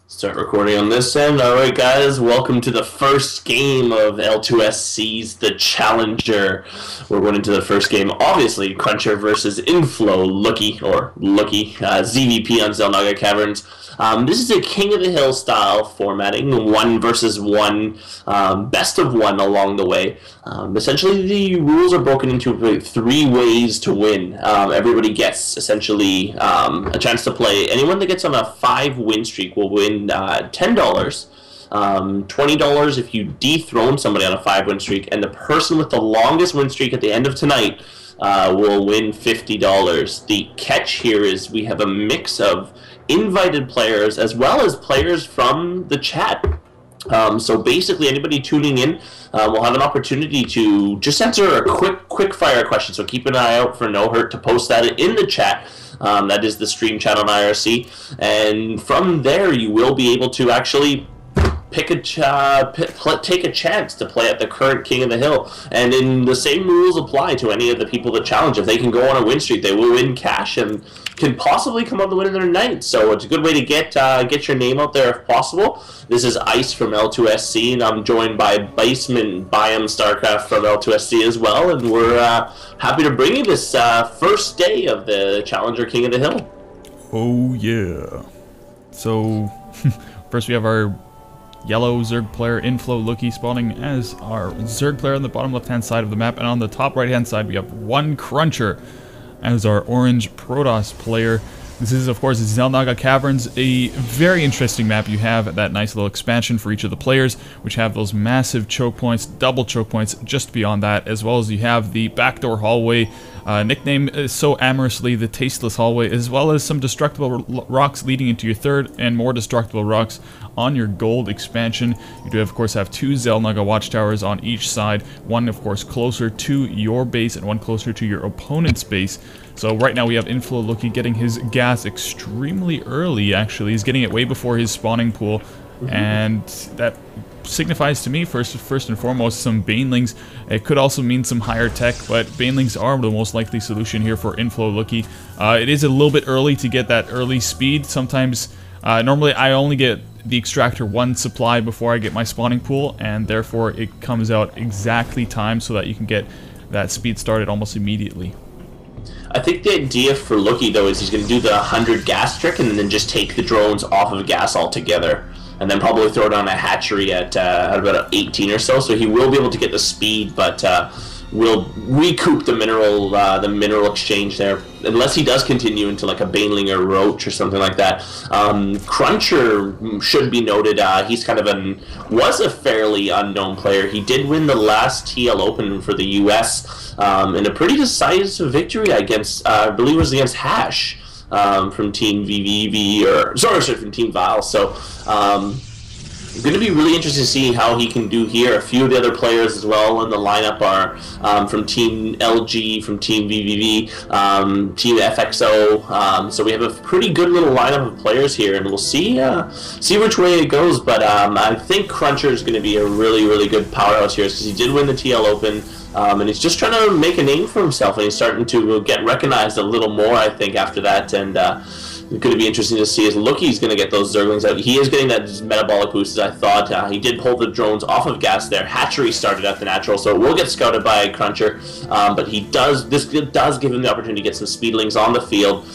Start recording on this end. Alright guys, welcome to the first game of L2SC's The Challenger. We're going into the first game, obviously, Cruncher versus InflowLooky, or Looky, ZVP on Xel'Naga Caverns. This is a King of the Hill style formatting, 1 versus 1, best of 1 along the way. Essentially, the rules are broken into 3 ways to win. Everybody gets, essentially, a chance to play. Anyone that gets on a 5-win streak will win $10. $20 if you dethrone somebody on a 5-win streak, and the person with the longest win streak at the end of tonight will win $50. The catch here is we have a mix of invited players as well as players from the chat. So basically, anybody tuning in will have an opportunity to just answer a quick fire question. So keep an eye out for No Hurt to post that in the chat. That is the stream chat on IRC, and from there you will be able to actually take a chance to play at the current King of the Hill. And in the same rules apply to any of the people that challenge. If they can go on a win streak, they will win cash and can possibly come out the win of their night. So it's a good way to get your name out there if possible. This is Ice from L2SC, and I'm joined by Basement Biome Starcraft from L2SC as well. And we're happy to bring you this first day of the Challenger King of the Hill. Oh yeah. So first we have our yellow Zerg player InflowLooky spawning as our Zerg player on the bottom left hand side of the map, and on the top right hand side we have one Cruncher as our orange Protoss player. This is of course Xel'Naga Caverns, a very interesting map. You have that nice little expansion for each of the players, which have those massive choke points, double choke points just beyond that, as well as you have the backdoor hallway, nicknamed so amorously the Tasteless Hallway, as well as some destructible rocks leading into your third and more destructible rocks on your gold expansion. You do of course have 2 Xel'Naga watchtowers on each side, one of course closer to your base and one closer to your opponent's base. So right now we have InflowLooky getting his gas extremely early. Actually, he's getting it way before his spawning pool, and that signifies to me first and foremost some banelings. It could also mean some higher tech, but banelings are the most likely solution here for InflowLooky. It is a little bit early to get that early speed. Sometimes normally I only get the extractor 1 supply before I get my spawning pool, and therefore it comes out exactly timed so that you can get that speed started almost immediately. I think the idea for Looky, though, is he's going to do the 100 gas trick and then just take the drones off of gas altogether, and then probably throw down a hatchery at about 18 or so. So he will be able to get the speed, but will recoup the mineral exchange there, unless he does continue into like a Baneling or Roach or something like that. Cruncher should be noted. He's kind of was a fairly unknown player. He did win the last TL Open for the US in a pretty decisive victory against, I believe it was against Hash from Team VVV, or sorry, from Team Vile. So going to be really interested to see how he can do here. A few of the other players as well in the lineup are from Team LG, from Team VVV, Team FXO. So we have a pretty good little lineup of players here, and we'll see which way it goes. But I think Cruncher is going to be a really good powerhouse here, because he did win the TL Open. And he's just trying to make a name for himself, and he's starting to get recognized a little more, I think, after that. And it's going to be interesting to see as Looky's going to get those Zerglings out. He is getting that metabolic boost, as I thought. He did pull the drones off of gas there. Hatchery started at the natural, so it will get scouted by Cruncher. But this does give him the opportunity to get some speedlings on the field,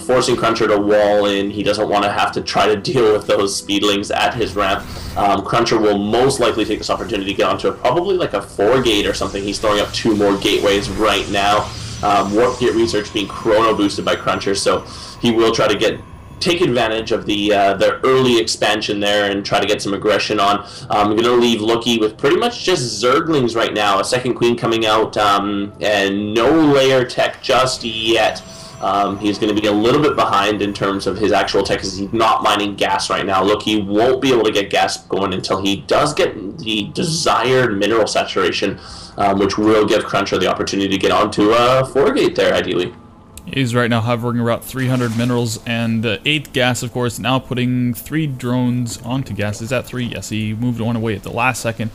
forcing Cruncher to wall in. He doesn't want to have to try to deal with those speedlings at his ramp. Cruncher will most likely take this opportunity to get onto probably like a 4-gate or something. He's throwing up 2 more gateways right now. Warp Gate Research being chrono boosted by Cruncher, so he will try to take advantage of the early expansion there and try to get some aggression on. I'm going to leave Looky with pretty much just Zerglings right now. A second queen coming out, and no layer tech just yet. He's going to be a little bit behind in terms of his actual tech, because he's not mining gas right now. Looky won't be able to get gas going until he does get the desired mineral saturation, which will give Cruncher the opportunity to get onto a 4-gate there, ideally. He's right now hovering around 300 minerals and 8 gas, of course, now putting 3 drones onto gas. Is that 3? Yes, he moved one away at the last second.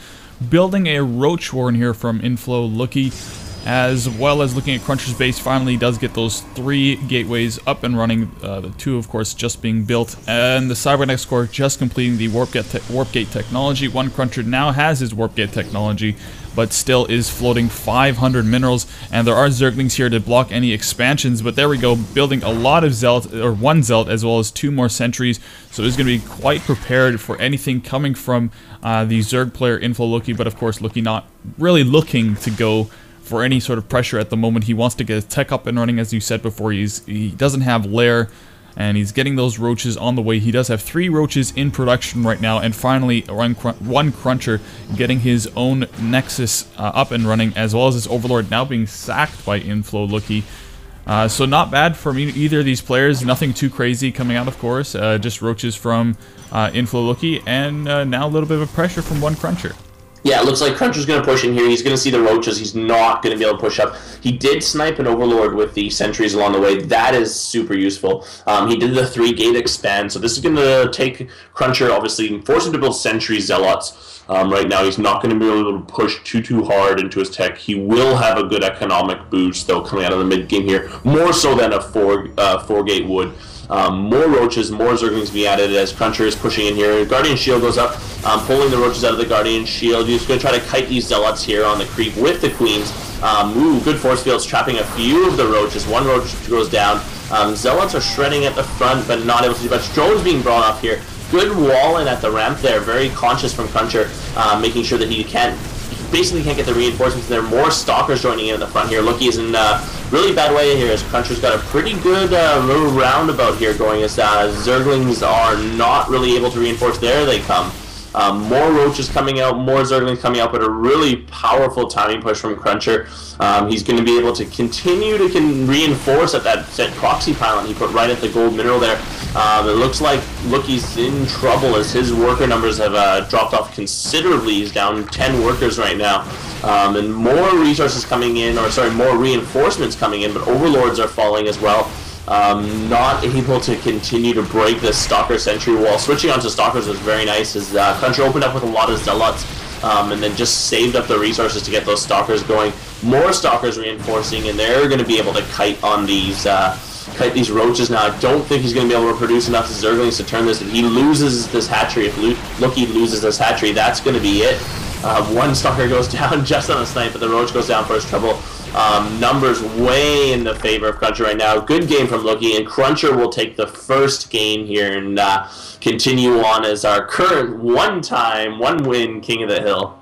Building a Roach Warren here from InflowLooky. as well as looking at Cruncher's base. Finally does get those 3 gateways up and running, the 2 of course just being built, and the Cybernex core just completing the warp gate technology. OneCruncher now has his warp gate technology, but still is floating 500 minerals, and there are Zerglings here to block any expansions. But there we go, building a lot of Zealot, or 1 Zealot, as well as 2 more sentries, so he's going to be quite prepared for anything coming from the Zerg player InflowLooky. But of course, Looky not really looking to go for any sort of pressure at the moment. He wants to get his tech up and running, as you said before. He doesn't have Lair, and he's getting those roaches on the way. He does have 3 roaches in production right now, and finally OneCruncher getting his own Nexus up and running, as well as his Overlord now being sacked by InflowLooky. So not bad from either of these players. Nothing too crazy coming out, of course. Just roaches from InflowLooky, and now a little bit of pressure from OneCruncher. Yeah, it looks like Cruncher's going to push in here. He's going to see the roaches. He's not going to be able to push up. He did snipe an Overlord with the sentries along the way. That is super useful. He did the 3 gate expand, so this is going to take Cruncher, obviously, force him to build sentry zealots. Right now, he's not going to be able to push too hard into his tech. He will have a good economic boost, though, coming out of the mid-game here, more so than a 4-gate would. More roaches, more Zerglings be added as Cruncher is pushing in here. Guardian Shield goes up, pulling the roaches out of the Guardian Shield. He's going to try to kite these Zealots here on the creep with the Queens. Good force fields, trapping a few of the roaches. 1 roach goes down. Zealots are shredding at the front, but not able to do much. Drones being brought up here. Good wall in at the ramp there. Very conscious from Cruncher, making sure that he basically can't get the reinforcements. There are more Stalkers joining in at the front here. Looky is in a really bad way here, as Cruncher's got a pretty good little roundabout here going, as Zerglings are not really able to reinforce. There they come. More roaches coming out, more Zerglings coming out, but a really powerful timing push from Cruncher. He's going to be able to continue to reinforce at that proxy pylon he put right at the gold mineral there. It looks like Looky's in trouble, as his worker numbers have dropped off considerably. He's down 10 workers right now. And more resources coming in, or sorry, more reinforcements coming in, but Overlords are falling as well. Not able to continue to break this Stalker sentry wall. Switching onto Stalkers was very nice, as Cruncher opened up with a lot of Zealots, and then just saved up the resources to get those Stalkers going. More Stalkers reinforcing, and they're going to be able to kite on these roaches now. I don't think he's going to be able to produce enough Zerglings to turn this. If he loses this hatchery, if Looky loses this hatchery, that's going to be it. 1 Stalker goes down just on a snipe, but the roach goes down for his trouble. Numbers way in the favor of Cruncher right now. Good game from Looky, and Cruncher will take the first game here and continue on as our current 1-win King of the Hill.